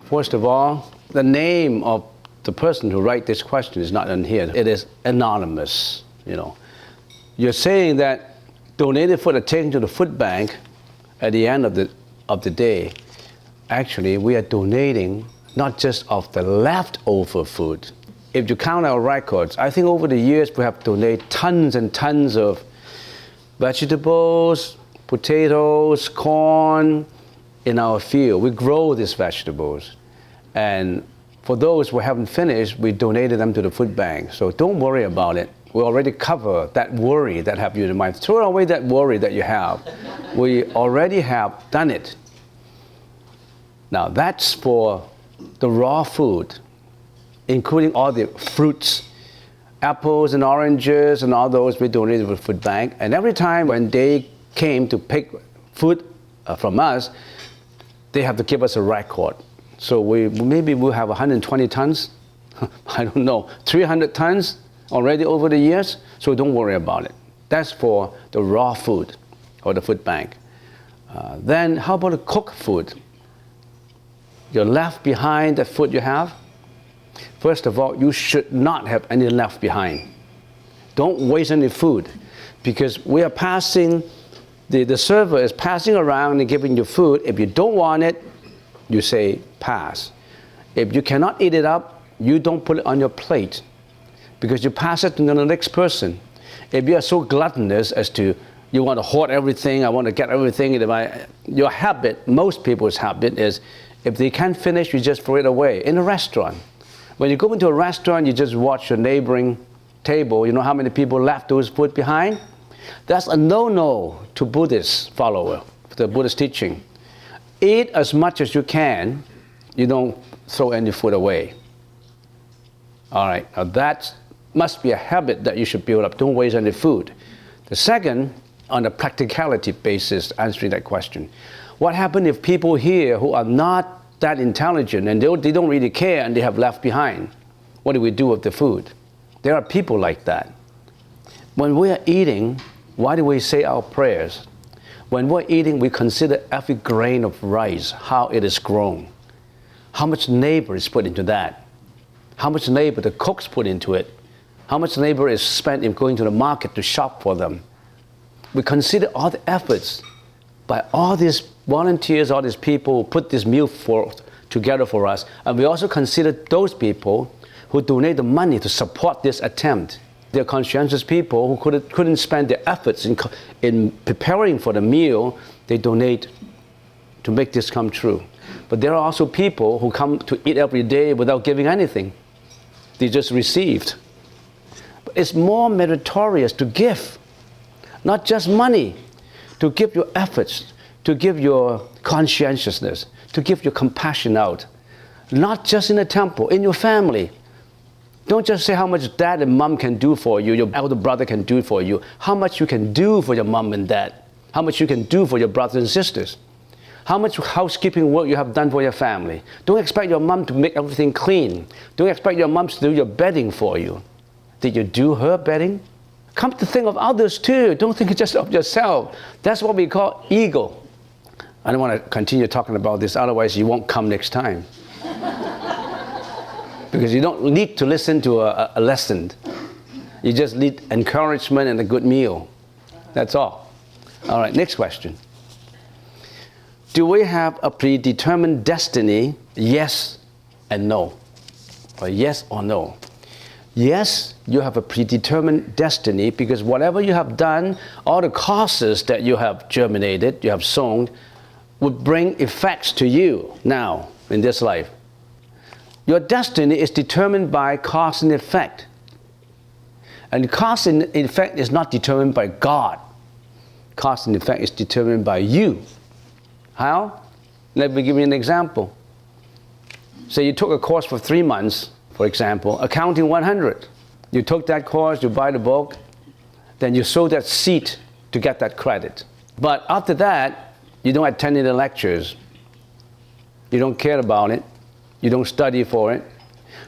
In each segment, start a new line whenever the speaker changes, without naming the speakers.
First of all, the name of the person who wrote this question is not in here. It is anonymous, you know. You're saying that donated food are taken to the food bank at the end of the day. Actually, we are donating not just of the leftover food. If you count our records, I think over the years we have donated tons and tons of vegetables, potatoes, corn in our field. We grow these vegetables. And for those who haven't finished, we donated them to the food bank. So don't worry about it. We already cover that worry that have you in mind. Throw away that worry that you have. We already have done it. Now that's for the raw food, including all the fruits, apples and oranges and all those we donated to the food bank. And every time when they came to pick food from us, they have to give us a record. So maybe we'll have 120 tons, I don't know, 300 tons already over the years, so don't worry about it. That's for the raw food or the food bank. Then how about the cooked food? You're left behind the food you have. First of all, you should not have any left behind. Don't waste any food, because we are passing, the server is passing around and giving you food. If you don't want it, you say pass. If you cannot eat it up, you don't put it on your plate, because you pass it to the next person. If you are so gluttonous as to, you want to hoard everything, I want to get everything, your habit, most people's habit is, if they can't finish, you just throw it away. In a restaurant, when you go into a restaurant, you just watch your neighboring table. You know how many people left those food behind? That's a no-no to Buddhist follower, the Buddhist teaching. Eat as much as you can. You don't throw any food away. All right, now that must be a habit that you should build up. Don't waste any food. The second, on a practicality basis, answering that question. What happens if people here who are not that intelligent and they don't really care and they have left behind? What do we do with the food? There are people like that. When we are eating, why do we say our prayers? When we're eating, we consider every grain of rice, how it is grown. How much labor is put into that? How much labor the cooks put into it? How much labor is spent in going to the market to shop for them? We consider all the efforts by all these volunteers, all these people who put this meal together for us. And we also consider those people who donate the money to support this attempt. They're conscientious people who couldn't spend their efforts in preparing for the meal. They donate to make this come true. But there are also people who come to eat every day without giving anything. They just received. But it's more meritorious to give, not just money, to give your efforts, to give your conscientiousness, to give your compassion out. Not just in a temple, in your family. Don't just say how much dad and mom can do for you, your elder brother can do for you. How much you can do for your mom and dad. How much you can do for your brothers and sisters. How much housekeeping work you have done for your family. Don't expect your mom to make everything clean. Don't expect your mom to do your bedding for you. Did you do her bedding? Come to think of others too. Don't think just of yourself. That's what we call ego. I don't want to continue talking about this, otherwise you won't come next time. Because you don't need to listen to a lesson. You just need encouragement and a good meal. That's all. All right, next question. Do we have a predetermined destiny? Yes and no. Or yes or no. Yes, you have a predetermined destiny, because whatever you have done, all the causes that you have germinated, you have sown, would bring effects to you now in this life. Your destiny is determined by cause and effect. And cause and effect is not determined by God. Cause and effect is determined by you. How? Let me give you an example. Say you took a course for 3 months, for example, accounting 100. You took that course, you buy the book, then you sow that seed to get that credit. But after that, you don't attend any lectures. You don't care about it. You don't study for it.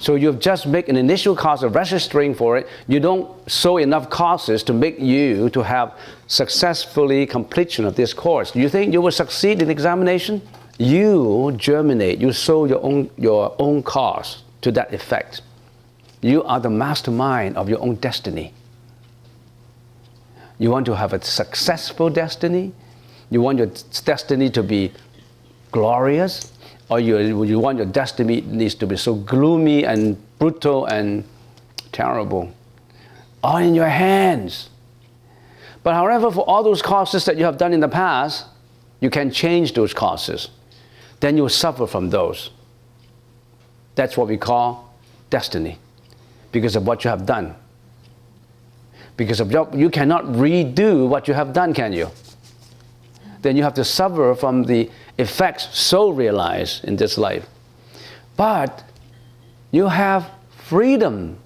So you've just made an initial cost of registering for it. You don't sow enough courses to make you to have successfully completion of this course. You think you will succeed in examination? You germinate, you sow your own cause to that effect. You are the mastermind of your own destiny. You want to have a successful destiny? You want your destiny to be glorious? Or you want your destiny needs to be so gloomy and brutal and terrible? All in your hands. But however, for all those causes that you have done in the past, you can change those causes. Then you suffer from those. That's what we call destiny, because of what you have done. Because of you cannot redo what you have done, can you? Then you have to suffer from the effects so realized in this life. But you have freedom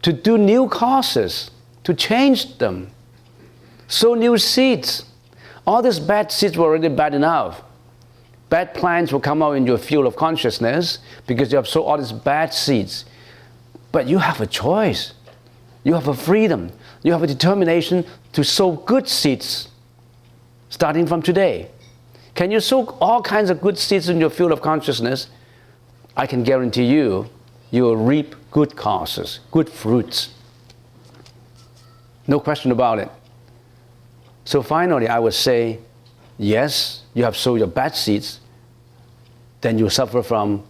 to do new causes, to change them, sow new seeds. All these bad seeds were already bad enough. Bad plants will come out in your field of consciousness because you have sowed all these bad seeds. But you have a choice. You have a freedom. You have a determination to sow good seeds starting from today. Can you sow all kinds of good seeds in your field of consciousness? I can guarantee you, you will reap good causes, good fruits. No question about it. So finally, I would say, yes, you have sowed your bad seeds, then you suffer from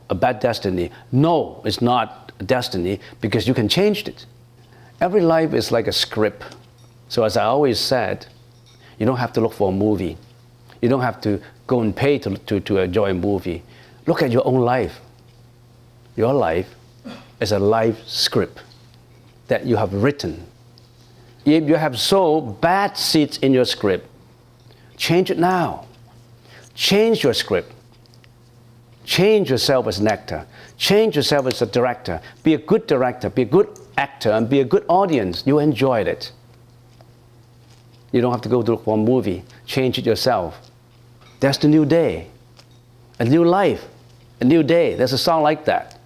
a bad destiny. No, it's not a destiny because you can change it. Every life is like a script. So as I always said, you don't have to look for a movie. You don't have to go and pay to enjoy a movie. Look at your own life. Your life is a life script that you have written. If you have sowed bad seeds in your script, change it now. Change your script. Change yourself as an actor. Change yourself as a director. Be a good director, be a good actor, and be a good audience. You enjoyed it. You don't have to go to one movie. Change it yourself. That's the new day. A new life. A new day. There's a song like that.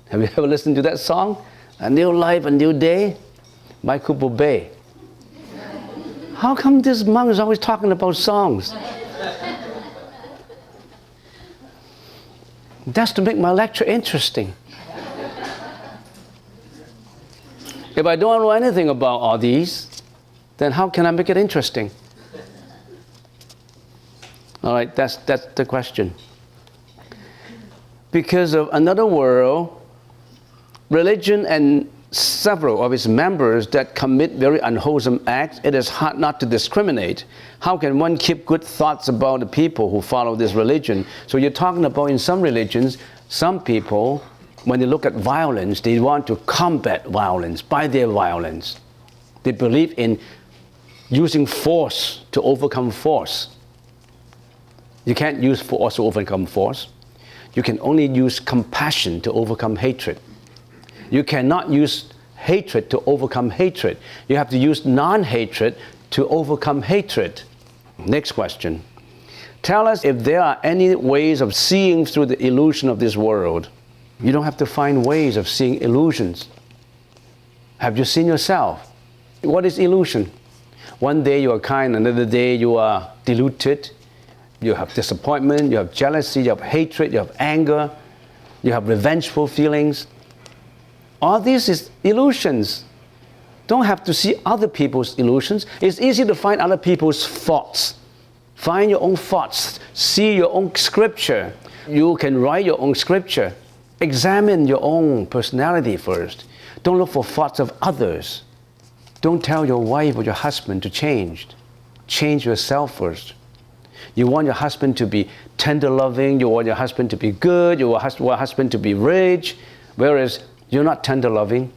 Have you ever listened to that song? A new life, a new day? Michael Bublé. How come this monk is always talking about songs? That's to make my lecture interesting. If I don't know anything about all these, then how can I make it interesting? All right, that's the question. Because of another world, religion and several of its members that commit very unwholesome acts, it is hard not to discriminate. How can one keep good thoughts about the people who follow this religion? So you're talking about in some religions, some people, when they look at violence, they want to combat violence by their violence. They believe in using force to overcome force. You can't use force to overcome force. You can only use compassion to overcome hatred. You cannot use hatred to overcome hatred. You have to use non-hatred to overcome hatred. Next question. Tell us if there are any ways of seeing through the illusion of this world. You don't have to find ways of seeing illusions. Have you seen yourself? What is illusion? One day you are kind, another day you are deluded. You have disappointment, you have jealousy, you have hatred, you have anger, you have revengeful feelings. All these is illusions. Don't have to see other people's illusions. It's easy to find other people's faults. Find your own faults. See your own scripture. You can write your own scripture. Examine your own personality first. Don't look for faults of others. Don't tell your wife or your husband to change. Change yourself first. You want your husband to be tender-loving. You want your husband to be good. You want your husband to be rich. Whereas you're not tender-loving.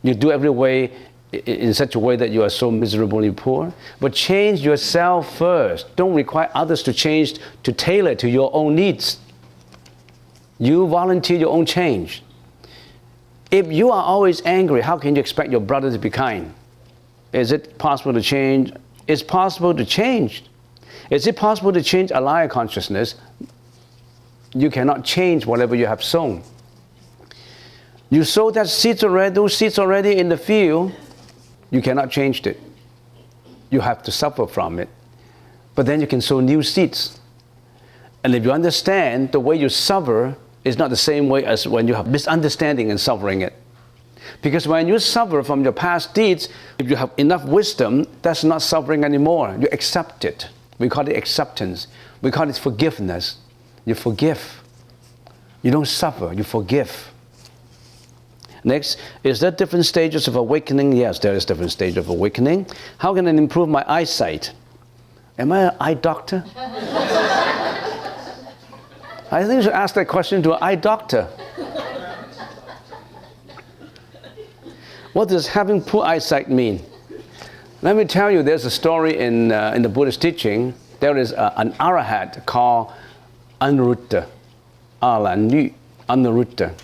You do every way in such a way that you are so miserably poor. But change yourself first. Don't require others to change to tailor to your own needs. You volunteer your own change. If you are always angry, how can you expect your brother to be kind? Is it possible to change? It's possible to change. Is it possible to change a liar consciousness? You cannot change whatever you have sown. You sow that seeds already, those seeds already in the field, you cannot change it. You have to suffer from it. But then you can sow new seeds. And if you understand, the way you suffer is not the same way as when you have misunderstanding and suffering it. Because when you suffer from your past deeds, if you have enough wisdom, that's not suffering anymore. You accept it. We call it acceptance. We call it forgiveness. You forgive. You don't suffer, you forgive. Next, is there different stages of awakening? Yes, there is different stages of awakening. How can I improve my eyesight? Am I an eye doctor? I think you should ask that question to an eye doctor. What does having poor eyesight mean? Let me tell you, there's a story in the Buddhist teaching. There is an arahat called Anuruddha. Anuruddha.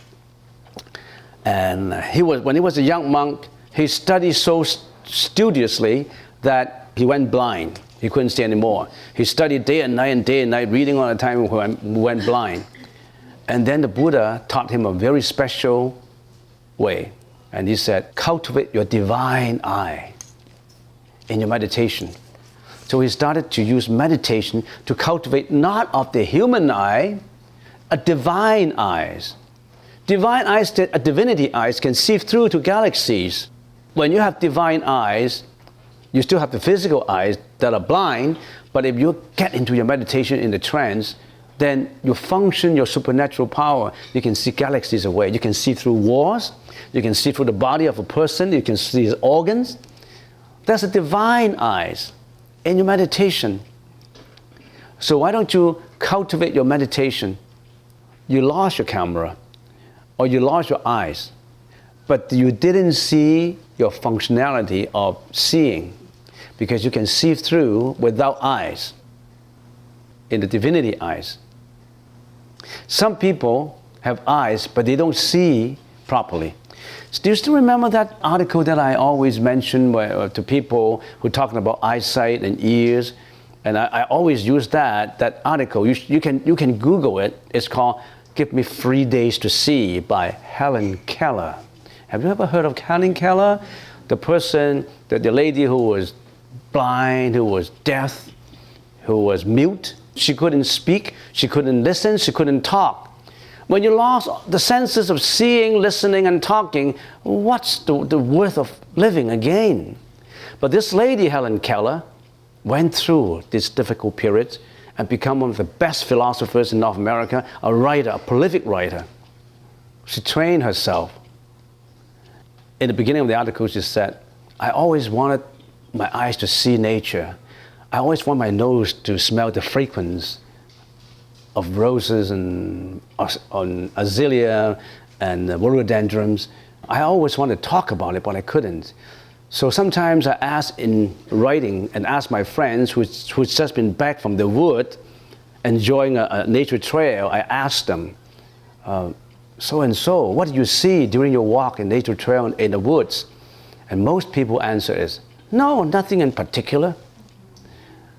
And when he was a young monk, he studied so studiously that he went blind. He couldn't see anymore. He studied day and night, reading all the time, went blind. And then the Buddha taught him a very special way. And he said, cultivate your divine eye in your meditation. So he started to use meditation to cultivate not of the human eye, a divine eyes. Divine eyes, divinity eyes can see through to galaxies. When you have divine eyes, you still have the physical eyes that are blind, but if you get into your meditation in the trance, then you function your supernatural power. You can see galaxies away. You can see through walls. You can see through the body of a person. You can see his organs. That's the divine eyes in your meditation. So why don't you cultivate your meditation? You lost your camera, or you lost your eyes, but you didn't see your functionality of seeing, because you can see through without eyes, in the divinity eyes. Some people have eyes, but they don't see properly. Do you still remember that article that I always mention to people who are talking about eyesight and ears? And I always use that article. You can Google it. It's called "Give Me 3 Days to See" by Helen Keller. Have you ever heard of Helen Keller? The person, the lady who was blind, who was deaf, who was mute. She couldn't speak, she couldn't listen, she couldn't talk. When you lost the senses of seeing, listening, and talking, what's the worth of living again? But this lady, Helen Keller, went through these difficult periods and become one of the best philosophers in North America, a writer, a prolific writer. She trained herself. In the beginning of the article, she said, I always wanted my eyes to see nature. I always want my nose to smell the fragrance of roses and on azalea and rhododendrons. I always wanted to talk about it, but I couldn't. So sometimes I ask in writing and ask my friends who's just been back from the wood, enjoying a nature trail, I ask them, so-and-so, what did you see during your walk in nature trail in the woods? And most people answer is, no, nothing in particular.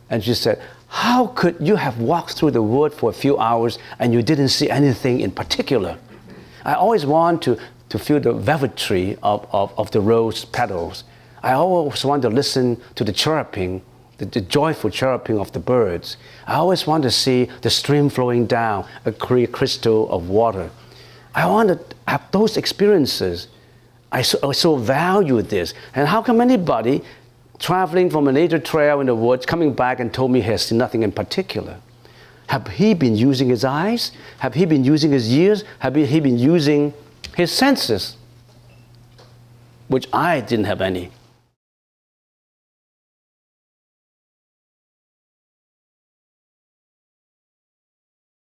And she said, how could you have walked through the wood for a few hours and you didn't see anything in particular? I always want to feel the velvetry of the rose petals. I always want to listen to the chirping, the joyful chirping of the birds. I always want to see the stream flowing down a clear crystal of water. I want to have those experiences. I so value this. And how come anybody traveling from a nature trail in the woods, coming back and told me he has seen nothing in particular? Have he been using his eyes? Have he been using his ears? Have he been using his senses? Which I didn't have any.